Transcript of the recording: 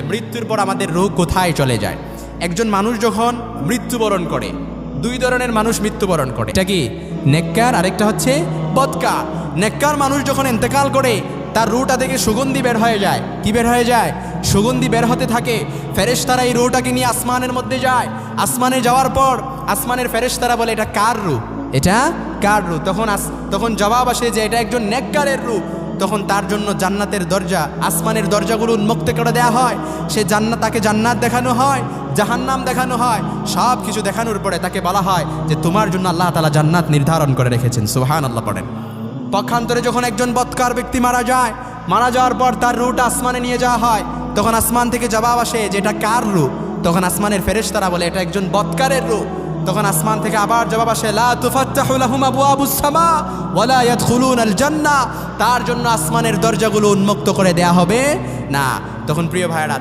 মৃত্যুর পর আমাদের রূহ কোথায় চলে যায়। একজন মানুষ যখন মৃত্যুবরণ করে, দুই ধরনের মানুষ মৃত্যুবরণ করে, এটা কি নেককার, আরেকটা হচ্ছে বদকার। নেককার মানুষ যখন ইন্তেকাল করে তার রূহটা থেকে সুগন্ধি বের হয়ে যায়। কি বের হয়ে যায়? সুগন্ধি বের হতে থাকে। ফেরেশতারা এই রূহটাকে নিয়ে আসমানের মধ্যে যায়। আসমানে যাওয়ার পর আসমানের ফেরেশতারা বলে এটা কার রূহ, এটা কার রূহ? তখন জবাব আসে যে এটা একজন নেককারের রূহ। তখন তার জন্য জান্নাতের দরজা, আসমানের দরজাগুলো উন্মুক্ত করে দেওয়া হয়। সে তাকে জান্নাত দেখানো হয়, জাহান্নাম দেখানো হয়, সব কিছু দেখানোর পরে তাকে বলা হয় যে তোমার জন্য আল্লাহ তাআলা জান্নাত নির্ধারণ করে রেখেছেন। সুবহানাল্লাহ পড়েন। পক্ষান্তরে যখন একজন বদকার ব্যক্তি মারা যাওয়ার পর তার রূহটা আসমানে নিয়ে যাওয়া হয়, তখন আসমান থেকে জবাব আসে যে এটা কার রূহ? তখন আসমানের ফেরেশতারা বলে এটা একজন বদকারের রূহ। তখন আসমান থেকে আবার জবাব আসে লা তুফাত্তাহু লাহুম আবওয়াবুস সামা ওয়ালা ইয়াদখুলুনাল জান্নাহ, তার জন্য আসমানের দরজাগুলো উন্মুক্ত করে দেয়া হবে না। তখন প্রিয় ভাইরা